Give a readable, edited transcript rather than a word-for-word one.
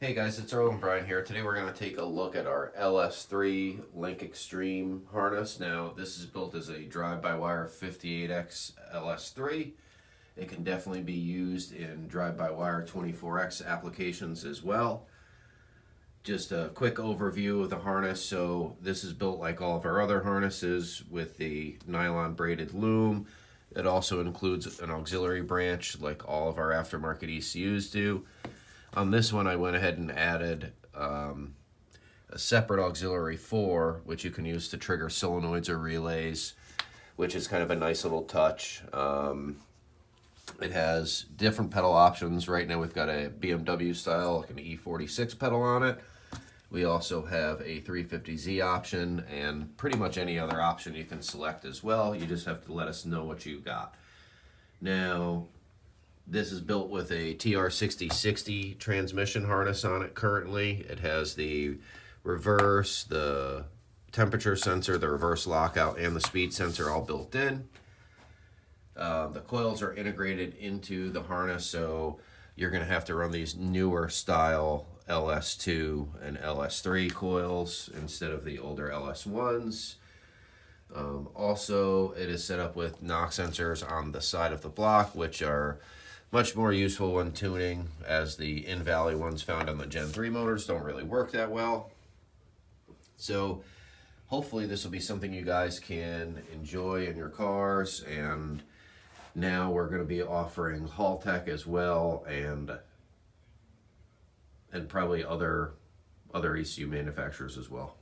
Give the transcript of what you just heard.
Hey guys, it's Earl and Brian here. Today we're going to take a look at our LS3 LINK XTREME harness. Now this is built as a drive-by-wire 58X LS3. It can definitely be used in drive-by-wire 24X applications as well. Just a quick overview of the harness. So this is built like all of our other harnesses with the nylon braided loom. It also includes an auxiliary branch like all of our aftermarket ECUs do. On this one, I went ahead and added a separate auxiliary 4, which you can use to trigger solenoids or relays, which is kind of a nice little touch. It has different pedal options. Right now we've got a BMW style, like an E46 pedal on it. We also have a 350Z option and pretty much any other option you can select as well. You just have to let us know what you got. Now, this is built with a TR6060 transmission harness on it currently. It has the reverse, the temperature sensor, the reverse lockout, and the speed sensor all built in. The coils are integrated into the harness, so you're going to have to run these newer style LS2 and LS3 coils instead of the older LS1s. Also, it is set up with knock sensors on the side of the block, which are much more useful when tuning, as the in-valley ones found on the Gen 3 motors don't really work that well. So hopefully this will be something you guys can enjoy in your cars. And now we're going to be offering Haltech as well, and probably other ECU manufacturers as well.